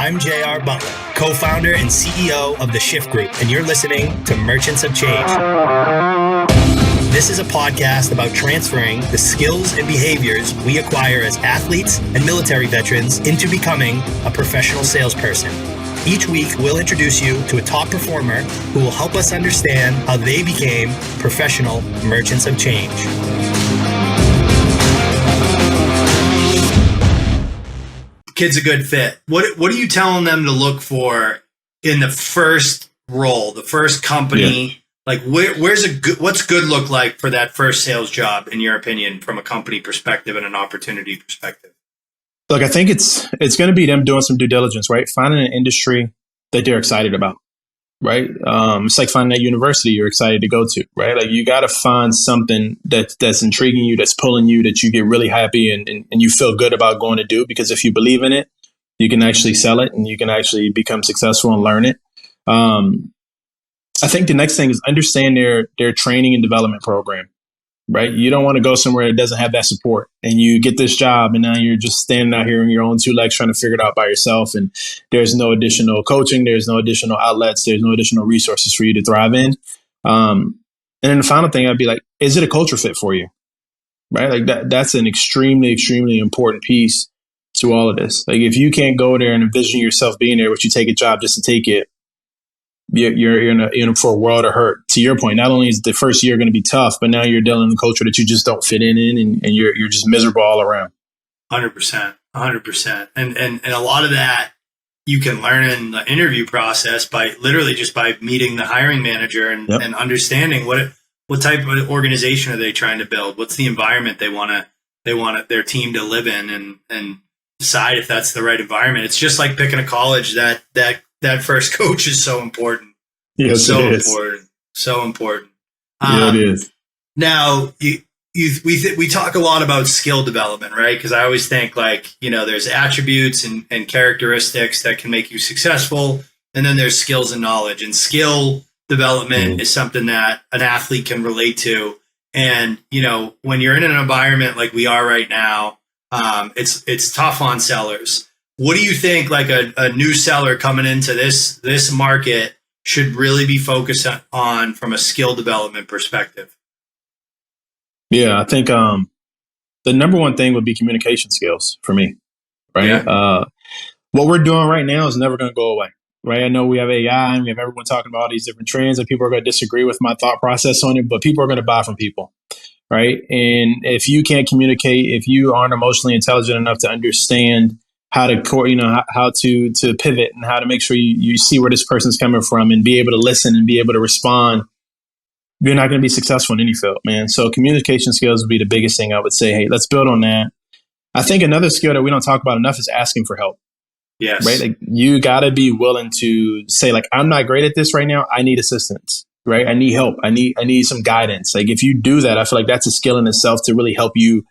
I'm J.R. Butler, co-founder and CEO of the Shift Group, and you're listening to Merchants of Change. This is a podcast about transferring the skills and behaviors we acquire as athletes and military veterans into becoming a professional salesperson. Each week, we'll introduce you to a top performer who will help us understand how they became professional merchants of change. Kid's a good fit. What are you telling them to look for in the first role, the first company? Yeah. Like what's good look like for that first sales job, in your opinion, from a company perspective and an opportunity perspective? Look, I think it's going to be them doing some due diligence, right? Finding an industry that they're excited about, right? It's like finding that university you're excited to go to, right? Like you got to find something that's intriguing you, that's pulling you, that you get really happy and you feel good about going to do. Because if you believe in it, you can actually sell it and you can actually become successful and learn it. I think the next thing is understand their training and development program, right? You don't want to go somewhere that doesn't have that support and you get this job and now you're just standing out here on your own two legs trying to figure it out by yourself. And there's no additional coaching. There's no additional outlets. There's no additional resources for you to thrive in. And then the final thing I'd be like, is it a culture fit for you? Right? Like that's an extremely, extremely important piece to all of this. Like if you can't go there and envision yourself being there, but you take a job just to take it, you're in for a world of hurt. To your point, not only is the first year going to be tough, but now you're dealing in a culture that you just don't fit in and you're just miserable all around. 100%. And a lot of that you can learn in the interview process by literally just by meeting the hiring manager and understanding what type of organization are they trying to build? What's the environment they want their team to live in and decide if that's the right environment. It's just like picking a college that first coach is so important. Yes, so it is. important. So important. Yeah, it is. Now, we talk a lot about skill development, right? Because I always think there's attributes and characteristics that can make you successful. And then there's skills and knowledge. And skill development is something that an athlete can relate to. And, when you're in an environment like we are right now, it's tough on sellers. What do you think like a new seller coming into this market should really be focused on from a skill development perspective? Yeah, I think the number one thing would be communication skills for me, right? Yeah. What we're doing right now is never going to go away, right? I know we have AI and we have everyone talking about all these different trends and people are going to disagree with my thought process on it, but people are going to buy from people, right? And if you can't communicate, if you aren't emotionally intelligent enough to understand how to pivot and how to make sure you see where this person's coming from and be able to listen and be able to respond, you're not going to be successful in any field, man. So communication skills would be the biggest thing I would say, hey, let's build on that. I think another skill that we don't talk about enough is asking for help. Yes. Right? Like you got to be willing to say like, I'm not great at this right now. I need assistance, right? I need help. I need some guidance. Like if you do that, I feel like that's a skill in itself to really help you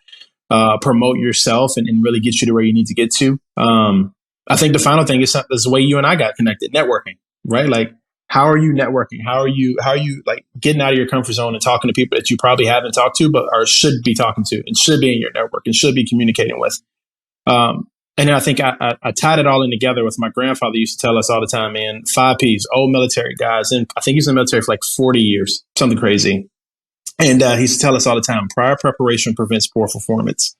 promote yourself and really get you to where you need to get to. I think the final thing is the way you and I got connected, networking, right? Like, how are you networking? How are you like getting out of your comfort zone and talking to people that you probably haven't talked to, but should be talking to and should be in your network and should be communicating with. And then I think I tied it all in together with my grandfather used to tell us all the time, man, 5 Ps, old military guys. And I think he's in the military for like 40 years, something crazy. And he used to tell us all the time, prior preparation prevents poor performance.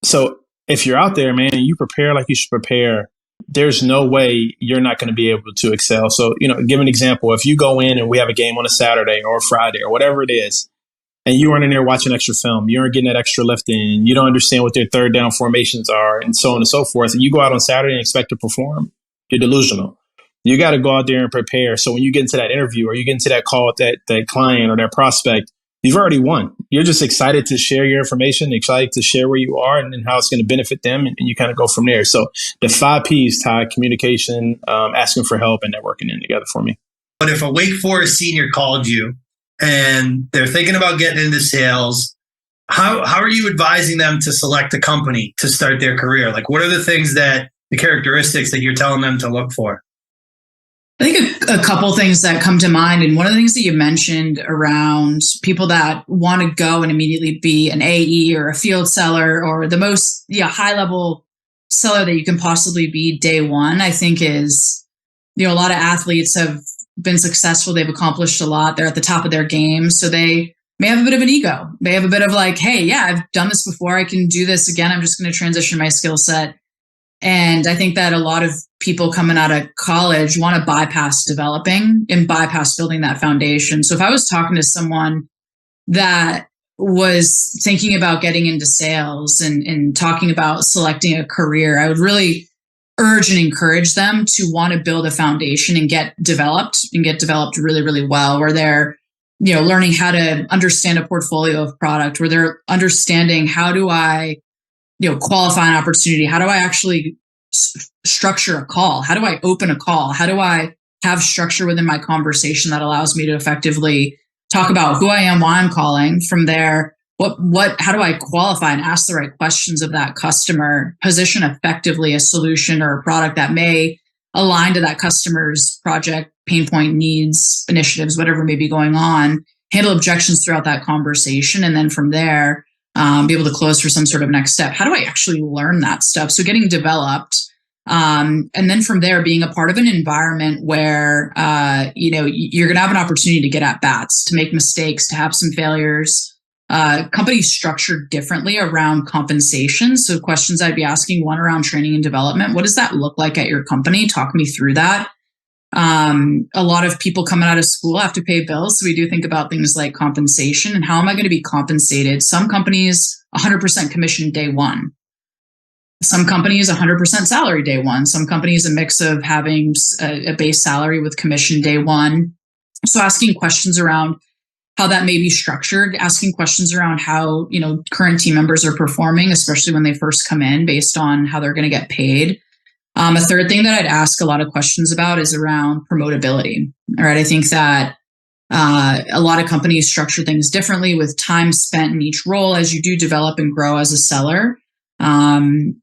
So if you're out there, man, and you prepare like you should prepare, there's no way you're not going to be able to excel. So, give an example. If you go in and we have a game on a Saturday or a Friday or whatever it is, and you aren't in there watching extra film, you aren't getting that extra lift in, you don't understand what their third down formations are and so on and so forth, and you go out on Saturday and expect to perform, you're delusional. You got to go out there and prepare. So when you get into that interview or you get into that call with that client or that prospect, you've already won. You're just excited to share your information, excited to share where you are and how it's going to benefit them. And you kind of go from there. So the 5 Ps tie communication, asking for help and networking in together for me. But if a Wake Forest senior called you and they're thinking about getting into sales, how are you advising them to select a company to start their career? Like what are the characteristics that you're telling them to look for? I think a couple things that come to mind. And one of the things that you mentioned around people that want to go and immediately be an AE or a field seller or the most high level seller that you can possibly be day one, I think is, a lot of athletes have been successful. They've accomplished a lot. They're at the top of their game. So they may have a bit of an ego. They have a bit of like, hey, yeah, I've done this before. I can do this again. I'm just going to transition my skill set. And I think that a lot of people coming out of college want to bypass developing and bypass building that foundation. So if I was talking to someone that was thinking about getting into sales and talking about selecting a career, I would really urge and encourage them to want to build a foundation and get developed really, really well, where they're, learning how to understand a portfolio of product, where they're understanding how do I, qualify an opportunity? How do I actually structure a call? How do I open a call? How do I have structure within my conversation that allows me to effectively talk about who I am, why I'm calling? From there, how do I qualify and ask the right questions of that customer, position effectively a solution or a product that may align to that customer's project, pain point, needs, initiatives, whatever may be going on, handle objections throughout that conversation. And then from there, be able to close for some sort of next step. How do I actually learn that stuff? So getting developed. And then from there, being a part of an environment where, you're going to have an opportunity to get at bats, to make mistakes, to have some failures. Companies structured differently around compensation. So questions I'd be asking, one around training and development. What does that look like at your company? Talk me through that. A lot of people coming out of school have to pay bills. So we do think about things like compensation and how am I going to be compensated? Some companies 100% commission day one. Some companies 100% salary day one. Some companies a mix of having a base salary with commission day one. So asking questions around how that may be structured, asking questions around how, current team members are performing, especially when they first come in based on how they're going to get paid. A third thing that I'd ask a lot of questions about is around promotability. All right. I think that a lot of companies structure things differently with time spent in each role as you do develop and grow as a seller. And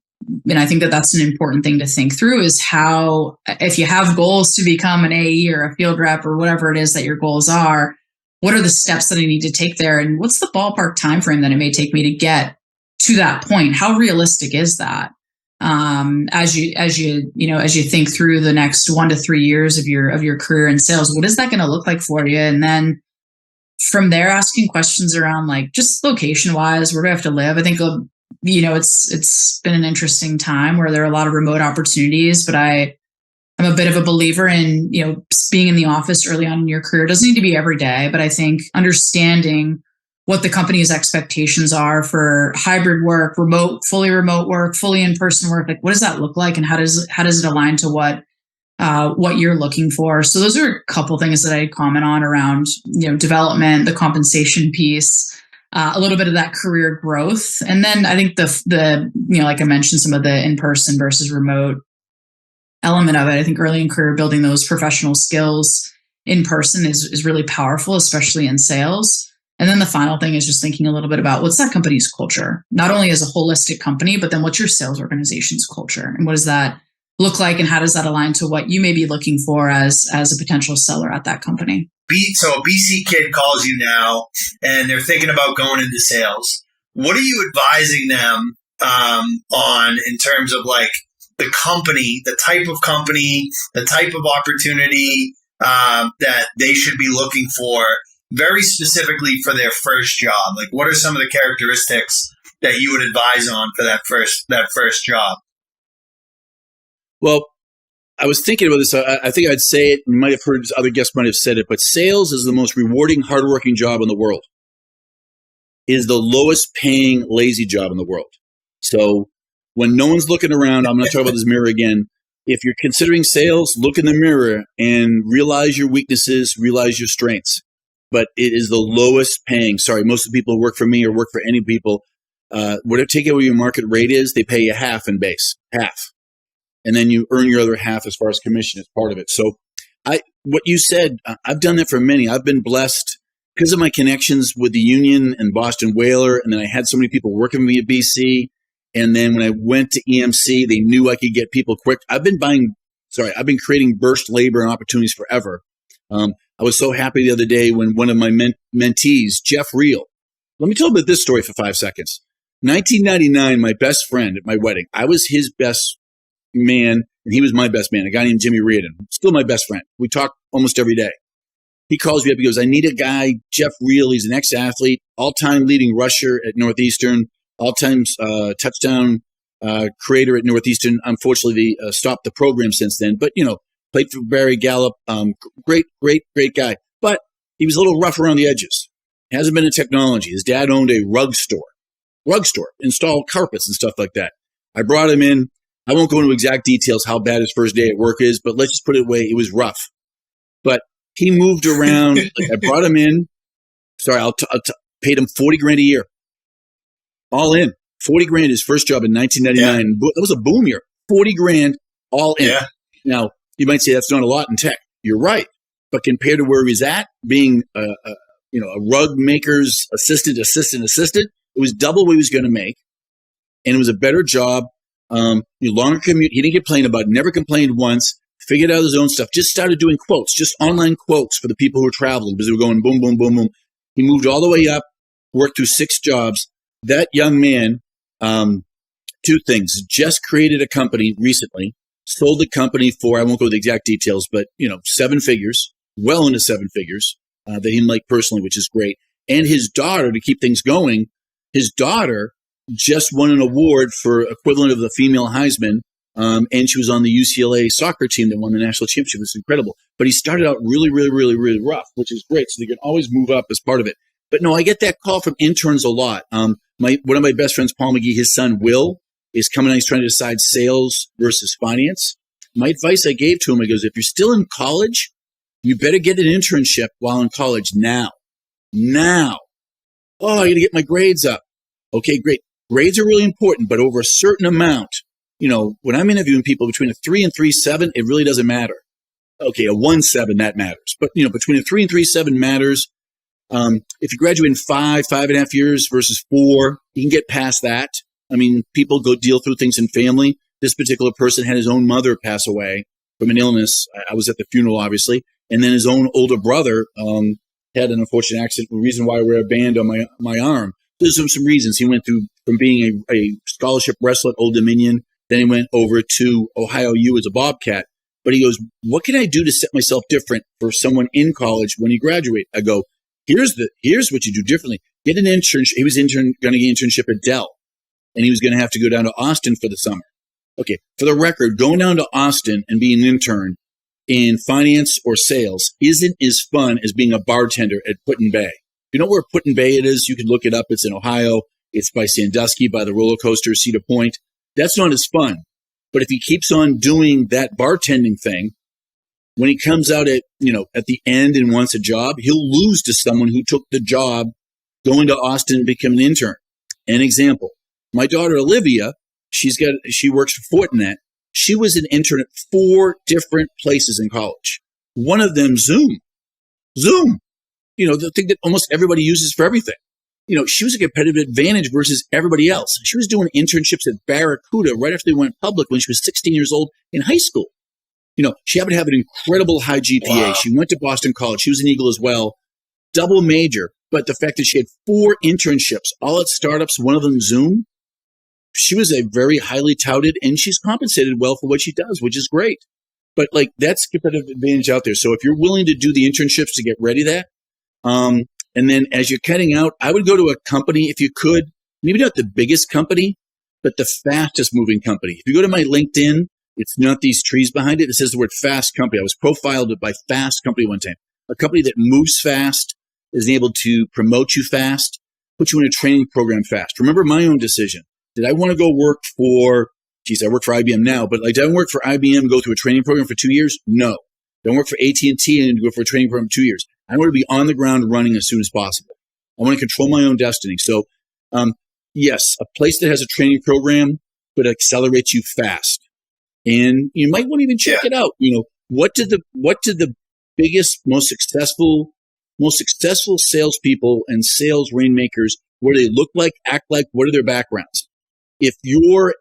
I think that that's an important thing to think through is how, if you have goals to become an AE or a field rep or whatever it is that your goals are, what are the steps that I need to take there? And what's the ballpark time frame that it may take me to get to that point? How realistic is that? As you think through the next 1 to 3 years of your career in sales, what is that going to look like for you? And then from there, asking questions around like just location wise, where do I have to live? I think, it's been an interesting time where there are a lot of remote opportunities, but I'm a bit of a believer in, being in the office early on in your career. It doesn't need to be every day, but I think understanding what the company's expectations are for hybrid work, fully remote work, fully in-person work, like what does that look like? And how does it align to what you're looking for? So those are a couple things that I comment on around, development, the compensation piece, a little bit of that career growth. And then I think the like I mentioned, some of the in-person versus remote element of it. I think early in career, building those professional skills in person is really powerful, especially in sales. And then the final thing is just thinking a little bit about what's that company's culture, not only as a holistic company, but then what's your sales organization's culture and what does that look like and how does that align to what you may be looking for as a potential seller at that company? So a BC kid calls you now and they're thinking about going into sales. What are you advising them on in terms of like the company, the type of company, the type of opportunity that they should be looking for very specifically for their first job? Like what are some of the characteristics that you would advise on for that first job? Well, I was thinking about this. I think I'd say it. You might have heard other guests might have said it, but sales is the most rewarding, hardworking job in the world. It is the lowest paying, lazy job in the world. So when no one's looking around, I'm going to talk about this mirror again. If you're considering sales, look in the mirror and realize your weaknesses, realize your strengths. But it is the lowest paying. Sorry, most of the people who work for me or work for any people, whatever, take it what your market rate is, they pay you half in base, half. And then you earn your other half as far as commission as part of it. So what you said, I've done that for many. I've been blessed because of my connections with the union and Boston Whaler. And then I had so many people working with me at BC. And then when I went to EMC, they knew I could get people quick. I've been creating burst labor and opportunities forever. I was so happy the other day when one of my mentees, Jeff Reel, let me tell you about this story for 5 seconds. 1999, my best friend at my wedding, I was his best man, and he was my best man, a guy named Jimmy Reardon, still my best friend. We talk almost every day. He calls me up. He goes, I need a guy, Jeff Reel. He's an ex-athlete, all-time leading rusher at Northeastern, all-time touchdown creator at Northeastern. Unfortunately, they stopped the program since then. But, played for Barry Gallup. Great guy. But he was a little rough around the edges. Hasn't been in technology. His dad owned a rug store, installed carpets and stuff like that. I brought him in. I won't go into exact details how bad his first day at work is, but let's just put it away. It was rough. But he moved around. I brought him in. Sorry, paid him $40,000 a year. All in. $40,000 his first job in 1999. Yeah. That was a boom year. $40,000 all in. Yeah. Now, you might say that's not a lot in tech. You're right. But compared to where he's at, being a rug maker's assistant, it was double what he was going to make. And it was a better job. Longer commute. He didn't complain about it. Never complained once. Figured out his own stuff. Just started doing quotes, just online quotes for the people who were traveling because they were going boom, boom, boom, boom. He moved all the way up, worked through 6 jobs. That young man, 2 things, just created a company recently, sold the company for, I won't go with the exact details, but, 7 figures, well into 7 figures that he liked personally, which is great. And his daughter, to keep things going, his daughter just won an award for equivalent of the female Heisman. And she was on the UCLA soccer team that won the national championship. It was incredible. But he started out really, really, really, really rough, which is great. So they can always move up as part of it. But no, I get that call from interns a lot. One of my best friends, Paul McGee, his son, Will, is coming out. He's trying to decide sales versus finance. My advice I gave to him, I goes, if you're still in college, you better get an internship while in college now. Oh, I got to get my grades up. Okay, great. Grades are really important, but over a certain amount, when I'm interviewing people between a 3 and 3.7, it really doesn't matter. Okay, a 1.7, that matters. But, between a 3 and 3.7 matters. If you graduate in 5.5 years versus 4, you can get past that. I mean, people go deal through things in family. This particular person had his own mother pass away from an illness. I was at the funeral, obviously. And then his own older brother had an unfortunate accident. The reason why I wear a band on my arm. There's some reasons. He went through from being a scholarship wrestler at Old Dominion. Then he went over to Ohio U as a Bobcat. But he goes, what can I do to set myself different for someone in college when you graduate? I go, here's what you do differently. Get an internship. He was going to get an internship at Dell. And he was going to have to go down to Austin for the summer. Okay, for the record, going down to Austin and being an intern in finance or sales isn't as fun as being a bartender at Put-in-Bay. You know where Put-in-Bay it is? You can look it up. It's in Ohio. It's by Sandusky, by the roller coaster, Cedar Point. That's not as fun. But if he keeps on doing that bartending thing, when he comes out at the end and wants a job, he'll lose to someone who took the job going to Austin and become an intern. An example, my daughter Olivia, she works for Fortinet. She was an intern at 4 different places in college. One of them, Zoom, the thing that almost everybody uses for everything. She was a competitive advantage versus everybody else. She was doing internships at Barracuda right after they went public when she was 16 years old in high school. She happened to have an incredible high GPA. Wow. She went to Boston College. She was an Eagle as well, double major. But the fact that she had 4 internships, all at startups, one of them Zoom, she was a very highly touted, and she's compensated well for what she does, which is great. But that's competitive advantage out there. So if you're willing to do the internships to get ready that, and then as you're cutting out, I would go to a company if you could, maybe not the biggest company, but the fastest moving company. If you go to my LinkedIn, it's not these trees behind it. It says the word fast company. I was profiled by Fast Company one time. A company that moves fast, is able to promote you fast, put you in a training program fast. Remember my own decision. Did I want to go work for, I work for IBM now, but did I work for IBM and go through a training program for 2 years? No. Don't work for AT&T and go for a training program for 2 years. I want to be on the ground running as soon as possible. I want to control my own destiny. So, yes, a place that has a training program could accelerate you fast. And you might want to even check it out. What did the biggest, most successful salespeople and sales rainmakers, what do they look like, act like, what are their backgrounds? If you're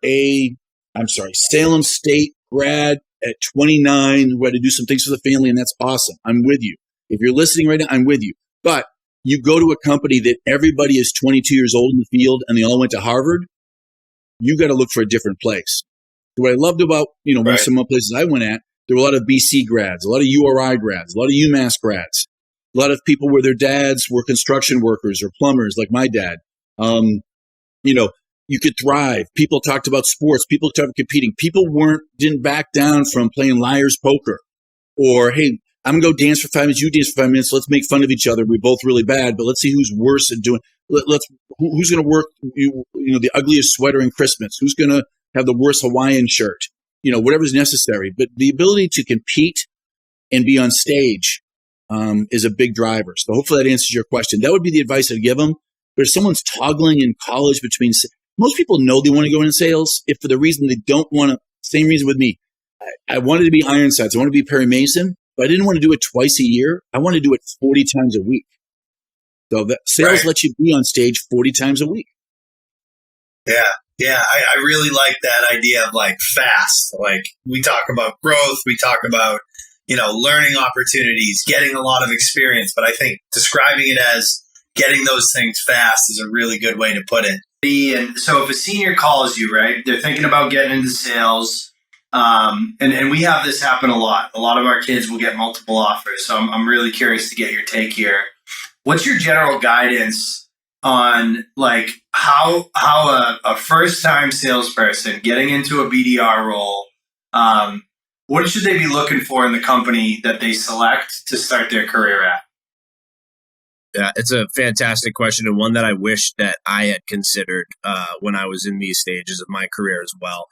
Salem State grad at 29 who had to do some things for the family, and that's awesome. I'm with you. If you're listening right now, I'm with you. But you go to a company that everybody is 22 years old in the field and they all went to Harvard, you got to look for a different place. What I loved about, Right. some of the places I went at, there were a lot of BC grads, a lot of URI grads, a lot of UMass grads, a lot of people where their dads were construction workers or plumbers, like my dad. You could thrive. People talked about sports. People talked about competing. People didn't back down from playing liar's poker or, hey, I'm going to go dance for 5 minutes. You dance for 5 minutes. Let's make fun of each other. We're both really bad, but let's see who's worse at doing. Who's going to work? The ugliest sweater in Christmas. Who's going to have the worst Hawaiian shirt? Whatever's necessary. But the ability to compete and be on stage is a big driver. So hopefully that answers your question. That would be the advice I'd give them. But if someone's toggling in college between, most people know they want to go into sales. If for the reason they don't want to, same reason with me. I wanted to be Ironsides. I wanted to be Perry Mason, but I didn't want to do it twice a year. I want to do it 40 times a week. So that sales lets you be on stage 40 times a week. Yeah. I really like that idea of like fast. Like we talk about growth, we talk about, learning opportunities, getting a lot of experience. But I think describing it as getting those things fast is a really good way to put it. And so if a senior calls you, right, they're thinking about getting into sales. And we have this happen a lot. A lot of our kids will get multiple offers. So I'm really curious to get your take here. What's your general guidance on like how a first time salesperson getting into a BDR role, what should they be looking for in the company that they select to start their career at? Yeah, it's a fantastic question and one that I wish that I had considered when I was in these stages of my career as well.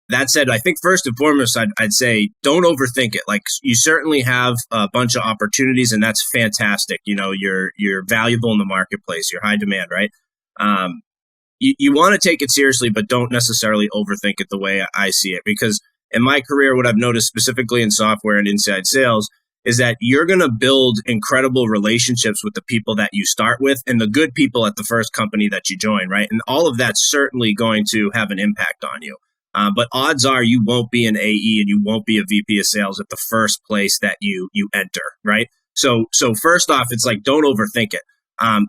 That said, I think first and foremost, I'd say don't overthink it. Like you certainly have a bunch of opportunities, and that's fantastic. You're valuable in the marketplace. You're high demand, right? You want to take it seriously, but don't necessarily overthink it the way I see it. Because in my career, what I've noticed specifically in software and inside sales is that you're going to build incredible relationships with the people that you start with and the good people at the first company that you join, right? And all of that's certainly going to have an impact on you. But odds are you won't be an AE and you won't be a VP of sales at the first place that you enter, right? So first off, it's like, don't overthink it.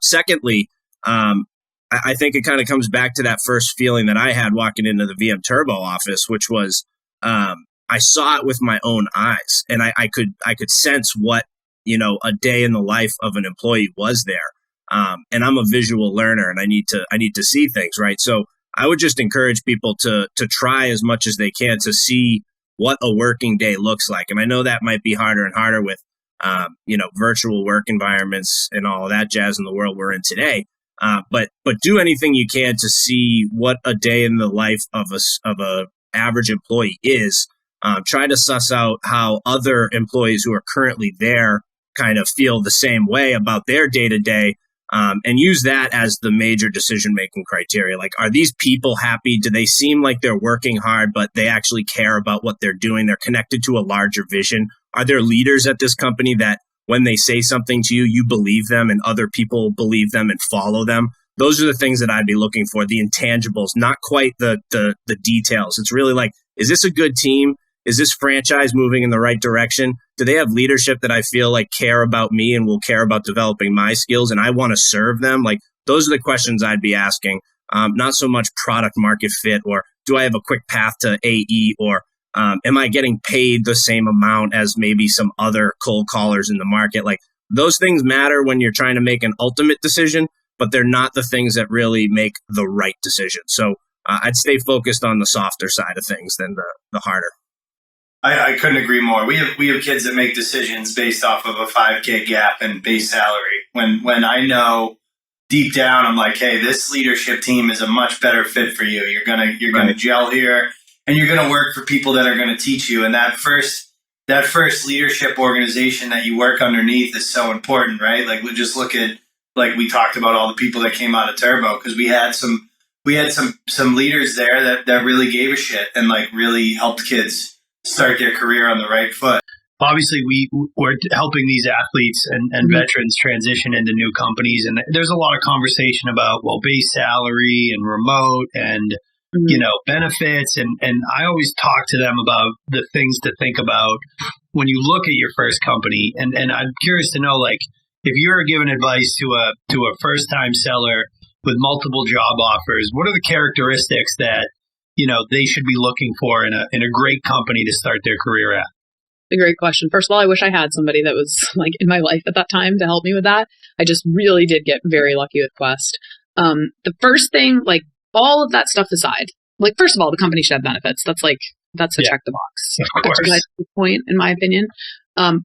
Secondly, I think it kind of comes back to that first feeling that I had walking into the VM Turbo office, which was I saw it with my own eyes, and I could sense what a day in the life of an employee was there. And I'm a visual learner, and I need to see things, right? So I would just encourage people to try as much as they can to see what a working day looks like. And I know that might be harder and harder with virtual work environments and all of that jazz in the world we're in today. But do anything you can to see what a day in the life of a average employee is. Try to suss out how other employees who are currently there kind of feel the same way about their day to day, and use that as the major decision making criteria. Like, are these people happy? Do they seem like they're working hard, but they actually care about what they're doing? They're connected to a larger vision. Are there leaders at this company that when they say something to you, you believe them and other people believe them and follow them? Those are the things that I'd be looking for, the intangibles, not quite the details. It's really like, is this a good team? Is this franchise moving in the right direction? Do they have leadership that I feel like care about me and will care about developing my skills and I want to serve them? Like, those are the questions I'd be asking. Not so much product market fit or do I have a quick path to AE or am I getting paid the same amount as maybe some other cold callers in the market? Like, those things matter when you're trying to make an ultimate decision, but they're not the things that really make the right decision. So I'd stay focused on the softer side of things than the harder. I couldn't agree more. We have kids that make decisions based off of a 5K gap and base salary. When I know deep down, I'm like, hey, this leadership team is a much better fit for you. You're gonna gel here, and you're gonna work for people that are gonna teach you. And that first leadership organization that you work underneath is so important, right? Like, we just look at, like we talked about all the people that came out of Turbo, because we had some leaders there that really gave a shit and like really helped kids start their career on the right foot. Obviously, we're helping these athletes and veterans transition into new companies. And there's a lot of conversation about, well, base salary and remote and, benefits. And I always talk to them about the things to think about when you look at your first company. And I'm curious to know, like, if you're giving advice to a first time seller with multiple job offers, what are the characteristics that they should be looking for in a great company to start their career at? A great question. First of all, I wish I had somebody that was like in my life at that time to help me with that. I just really did get very lucky with Quest. The first thing, like all of that stuff aside, like first of all, the company should have benefits. That's a check the box. Of course. That's a good point in my opinion. And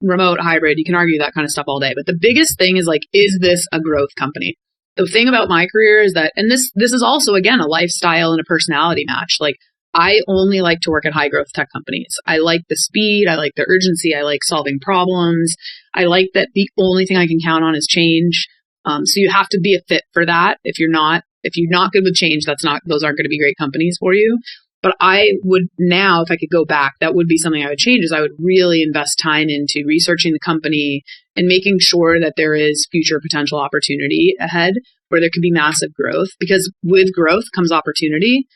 remote, hybrid, you can argue that kind of stuff all day. But the biggest thing is like, is this a growth company? The thing about my career is that, and this is also again a lifestyle and a personality match. Like I only like to work at high growth tech companies. I like the speed. I like the urgency. I like solving problems. I like that the only thing I can count on is change. So you have to be a fit for that. If you're not good with change, those aren't going to be great companies for you. But I would now, if I could go back, that would be something I would change is I would really invest time into researching the company and making sure that there is future potential opportunity ahead where there could be massive growth, because with growth comes opportunity.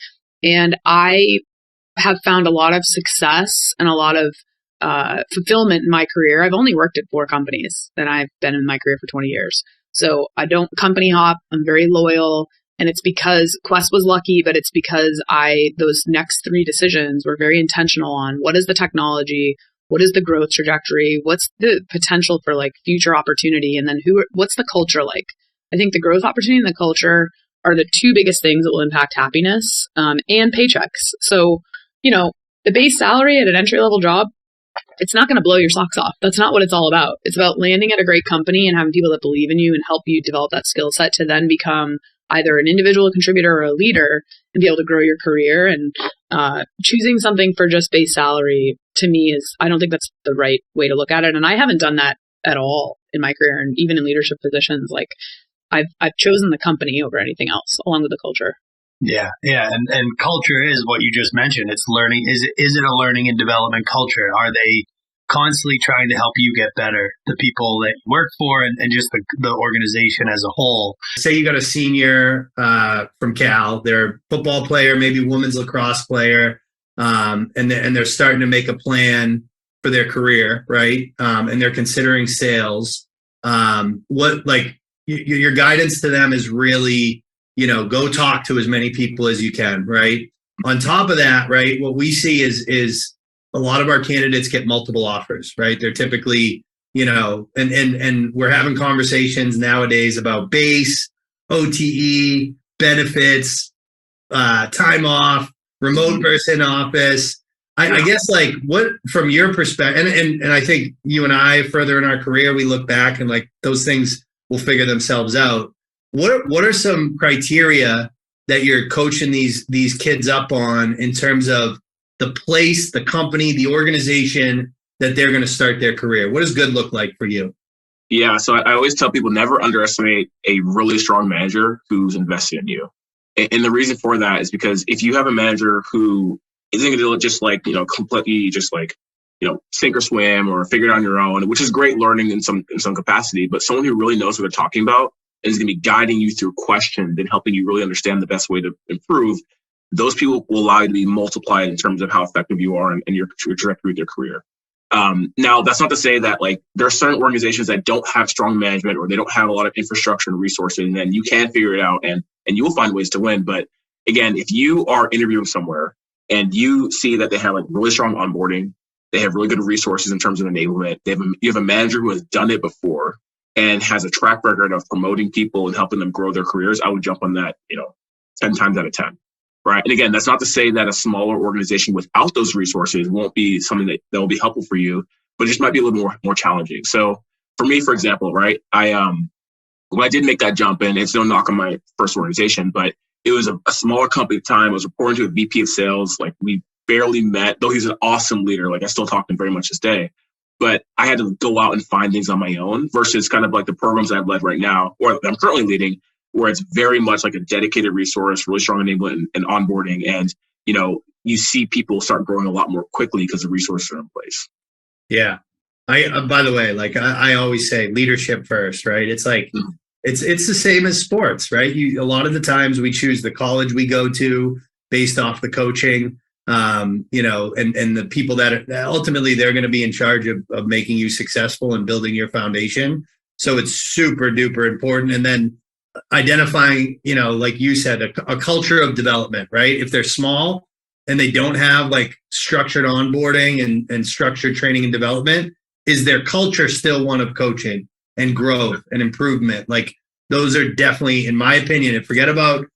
And I have found a lot of success and a lot of fulfillment in my career. I've only worked at 4 companies and I've been in my career for 20 years. So I don't company hop. I'm very loyal. And it's because Quest was lucky, but it's because those next 3 decisions were very intentional on what is the technology, what is the growth trajectory, what's the potential for like future opportunity, and then what's the culture like? I think the growth opportunity and the culture are the 2 biggest things that will impact happiness and paychecks. So, the base salary at an entry-level job, it's not going to blow your socks off. That's not what it's all about. It's about landing at a great company and having people that believe in you and help you develop that skill set to then become either an individual contributor or a leader and be able to grow your career. And choosing something for just base salary, to me, I don't think that's the right way to look at it. And I haven't done that at all in my career, and even in leadership positions. Like I've chosen the company over anything else, along with the culture. Yeah. And culture is what you just mentioned. It's learning. Is it a learning and development culture? Are they constantly trying to help you get better, the people that you work for and just the organization as a whole? Say you got a senior from Cal, they're a football player, maybe women's lacrosse player, and they're starting to make a plan for their career, right? And they're considering sales. Your guidance to them is really, go talk to as many people as you can, right? On top of that, right, what we see is a lot of our candidates get multiple offers, right? They're typically, and we're having conversations nowadays about base, OTE, benefits, time off, remote versus in office. I guess like what from your perspective, and I think you and I further in our career, we look back and like those things will figure themselves out. What are some criteria that you're coaching these kids up on in terms of the place, the company, the organization that they're going to start their career? What does good look like for you? Yeah, so I always tell people never underestimate a really strong manager who's invested in you. And the reason for that is because if you have a manager who isn't going to do it just like, completely just like, sink or swim or figure it out on your own, which is great learning in some capacity, but someone who really knows what they're talking about and is going to be guiding you through questions and helping you really understand the best way to improve, those people will allow you to be multiplied in terms of how effective you are in your trajectory of your career. Now, that's not to say that like there are certain organizations that don't have strong management or they don't have a lot of infrastructure and resources, and then you can figure it out and you will find ways to win. But again, if you are interviewing somewhere and you see that they have like really strong onboarding, they have really good resources in terms of enablement, you have a manager who has done it before and has a track record of promoting people and helping them grow their careers, I would jump on that, 10 times out of 10. Right. And again, that's not to say that a smaller organization without those resources won't be something that will be helpful for you, but it just might be a little more challenging. So for me, for example, right, when I did make that jump, and it's no knock on my first organization, but it was a smaller company at the time. I was reporting to a VP of sales. Like we barely met, though he's an awesome leader. Like I still talk to him very much this day. But I had to go out and find things on my own versus kind of like the programs I've led right now, or that I'm currently leading, where it's very much like a dedicated resource, really strong enablement and onboarding. And, you see people start growing a lot more quickly because the resources are in place. Yeah. By the way, like I always say leadership first, right? It's like, it's the same as sports, right? A lot of the times we choose the college we go to based off the coaching. and the people that ultimately they're going to be in charge of making you successful and building your foundation. So it's super duper important. And then identifying, like you said, a culture of development, right? If they're small and they don't have like structured onboarding and structured training and development, is their culture still one of coaching and growth and improvement? Like those are definitely, in my opinion, and forget about,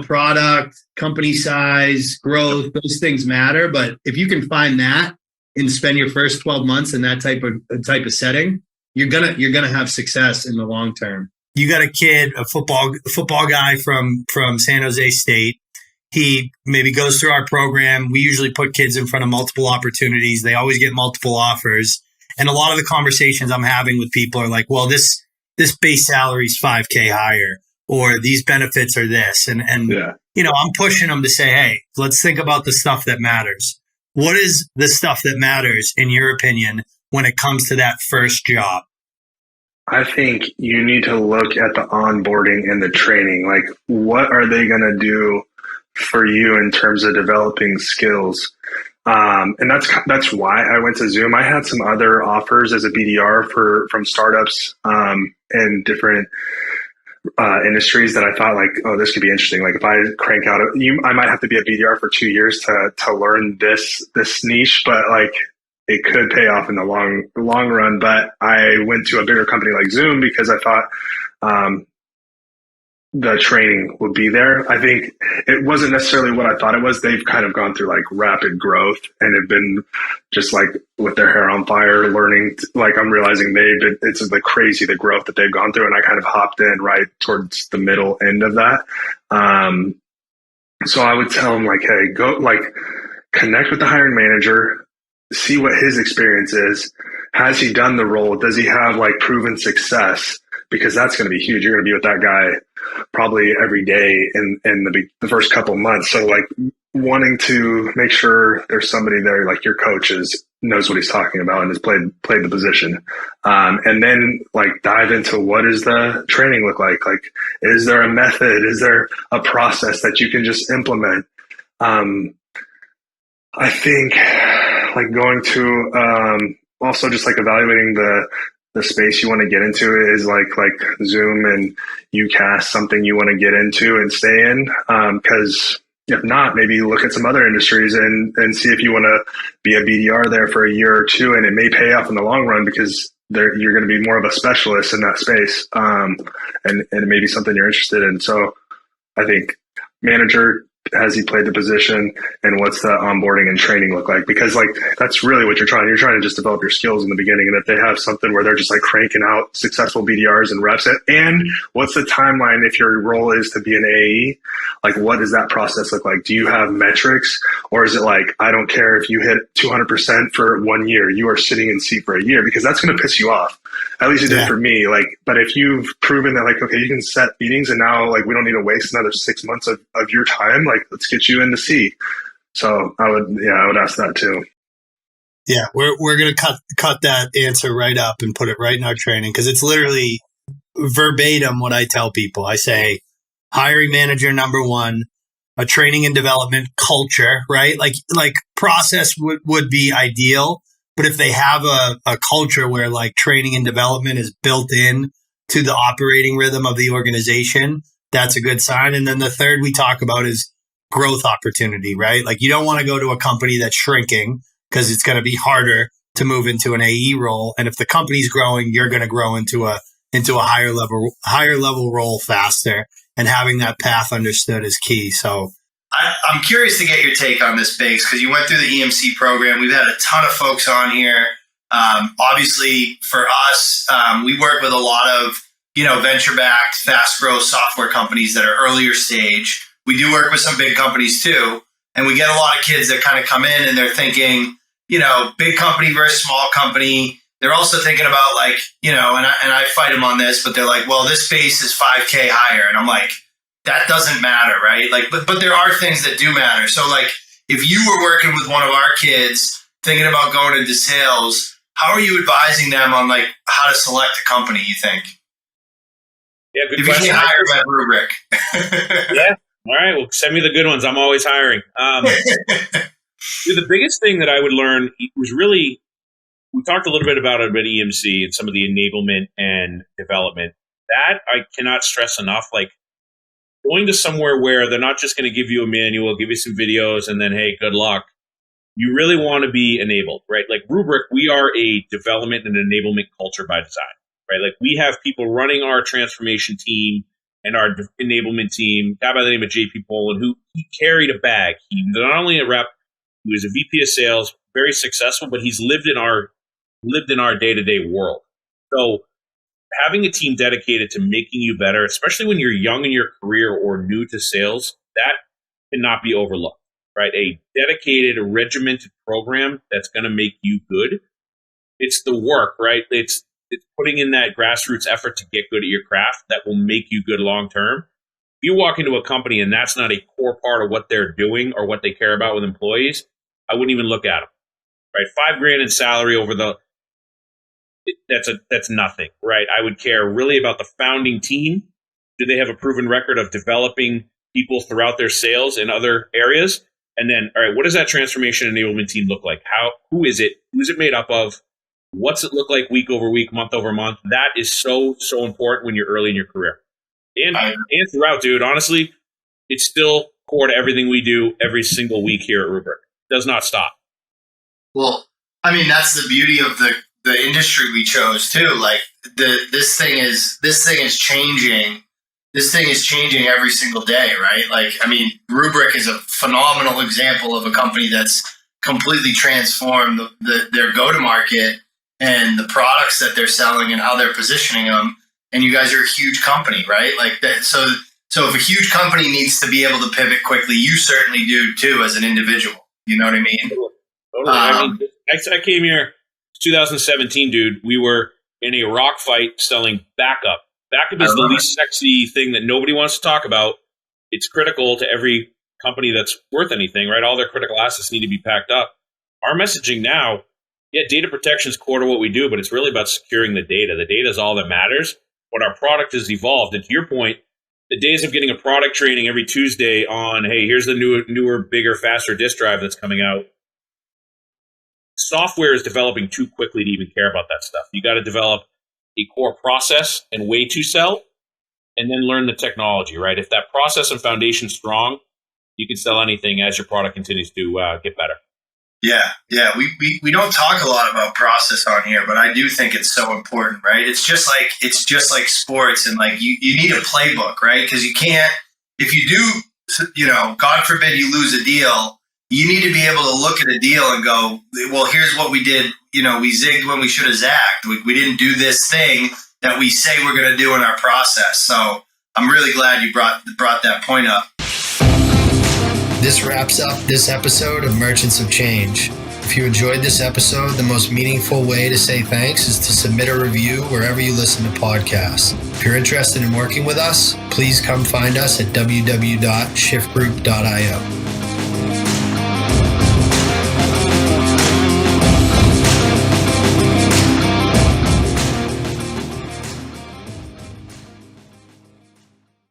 product, company size, growth, those things matter. But if you can find that and spend your first 12 months in that type of setting, you're gonna have success in the long term. You got a kid, a football guy from San Jose State. He maybe goes through our program. We usually put kids in front of multiple opportunities. They always get multiple offers. And a lot of the conversations I'm having with people are like, well, this base salary is $5K higher, or these benefits are this. And I'm pushing them to say, hey, let's think about the stuff that matters. What is the stuff that matters, in your opinion, when it comes to that first job? I think you need to look at the onboarding and the training. Like, what are they going to do for you in terms of developing skills? And that's why I went to Zoom. I had some other offers as a BDR from startups and different industries that I thought like, oh, this could be interesting. Like if I crank out, I might have to be a BDR for 2 years to learn this niche, but like it could pay off in the long run. But I went to a bigger company like Zoom because I thought the training would be there. I think it wasn't necessarily what I thought it was. They've kind of gone through like rapid growth and have been just like with their hair on fire learning. Like I'm realizing it's like crazy the growth that they've gone through. And I kind of hopped in right towards the middle end of that. So I would tell them like, hey, go like connect with the hiring manager, see what his experience is. Has he done the role? Does he have like proven success? Because that's going to be huge. You're going to be with that guy probably every day in the first couple of months. So like wanting to make sure there's somebody there, like your coach knows what he's talking about and has played the position. And then like dive into what does the training look like? Like, is there a method? Is there a process that you can just implement? I think like going to, also just like evaluating the space you want to get into is like Zoom and UCAS something you want to get into and stay in. Because if not, maybe look at some other industries and see if you want to be a BDR there for a year or two, and it may pay off in the long run because you're going to be more of a specialist in that space. And it may be something you're interested in. So I think manager, has he played the position, and what's the onboarding and training look like? Because like that's really what you're trying to just develop your skills in the beginning. And if they have something where they're just like cranking out successful BDRs and reps, and what's the timeline if your role is to be an AE? Like what does that process look like? Do you have metrics, or is it like, I don't care if you hit 200% for 1 year, you are sitting in seat for a year? Because that's going to piss you off. At least it did for me. Like, but if you've proven that like, okay, you can set meetings and now like we don't need to waste another 6 months of your time, like let's get you in the seat. So I would ask that too. Yeah, we're gonna cut that answer right up and put it right in our training, because it's literally verbatim what I tell people. I say hiring manager number one, a training and development culture, right? Like process would be ideal. But if they have a culture where like training and development is built in to the operating rhythm of the organization, that's a good sign. And then the third we talk about is growth opportunity, right? Like you don't want to go to a company that's shrinking because it's going to be harder to move into an AE role. And if the company's growing, you're going to grow into a higher level role faster. And having that path understood is key. So I'm curious to get your take on this, Biggs, because you went through the EMC program. We've had a ton of folks on here. Obviously, for us, we work with a lot of venture-backed, fast-growth software companies that are earlier stage. We do work with some big companies too, and we get a lot of kids that kind of come in and they're thinking, big company versus small company. They're also thinking about like, and I fight them on this, but they're like, well, this base is $5K higher, and I'm like, that doesn't matter, right? Like, but there are things that do matter. So like, if you were working with one of our kids thinking about going into sales, how are you advising them on like how to select a company, you think? Yeah, good if question. You can't hire by rubric. Yeah. All right. Well, send me the good ones. I'm always hiring. The biggest thing that I would learn was really, we talked a little bit about it at EMC and some of the enablement and development. That I cannot stress enough. Like going to somewhere where they're not just going to give you a manual, give you some videos, and then, hey, good luck. You really want to be enabled, right? Like Rubrik, we are a development and enablement culture by design, right? Like we have people running our transformation team and our enablement team, a guy by the name of JP Poland, who he carried a bag. He not only a rep, he was a VP of sales, very successful, but he's lived in our day-to-day world. So having a team dedicated to making you better, especially when you're young in your career or new to sales, that cannot be overlooked, right? A dedicated, regimented program that's going to make you good. It's the work, right? It's putting in that grassroots effort to get good at your craft that will make you good long-term. If you walk into a company and that's not a core part of what they're doing or what they care about with employees, I wouldn't even look at them, right? $5,000 in salary over that's nothing, right? I would care really about the founding team. Do they have a proven record of developing people throughout their sales in other areas? And then, all right, what does that transformation enablement team look like? Who is it? Who's it made up of? What's it look like week over week, month over month? That is so important when you're early in your career. And throughout, dude, honestly, it's still core to everything we do every single week here at Rubrik. It does not stop. Well, I mean, that's the beauty of the industry we chose too. Like this thing is changing. This thing is changing every single day, right? Like, I mean, Rubrik is a phenomenal example of a company that's completely transformed their go-to-market and the products that they're selling and how they're positioning them. And you guys are a huge company, right? Like that. So if a huge company needs to be able to pivot quickly, you certainly do too as an individual. You know what I mean? Totally. I mean, I came here 2017, dude. We were in a rock fight selling backup. Backup is the least sexy thing that nobody wants to talk about. It's critical to every company that's worth anything, right? All their critical assets need to be packed up. Our messaging now, data protection is core to what we do, but it's really about securing the data. The data is all that matters. But our product has evolved. And to your point, the days of getting a product training every Tuesday on, hey, here's the newer, bigger, faster disk drive that's coming out. Software is developing too quickly to even care about that stuff. You got to develop a core process and way to sell, and then learn the technology, right? If that process and foundation is strong, you can sell anything as your product continues to get better. Yeah. We don't talk a lot about process on here, but I do think it's so important, right? It's just like sports, and like you need a playbook, right? Because you can't, if you do, God forbid you lose a deal, you need to be able to look at a deal and go, well, here's what we did. We zigged when we should have zagged. We didn't do this thing that we say we're going to do in our process. So I'm really glad you brought that point up. This wraps up this episode of Merchants of Change. If you enjoyed this episode, the most meaningful way to say thanks is to submit a review wherever you listen to podcasts. If you're interested in working with us, please come find us at www.shiftgroup.io.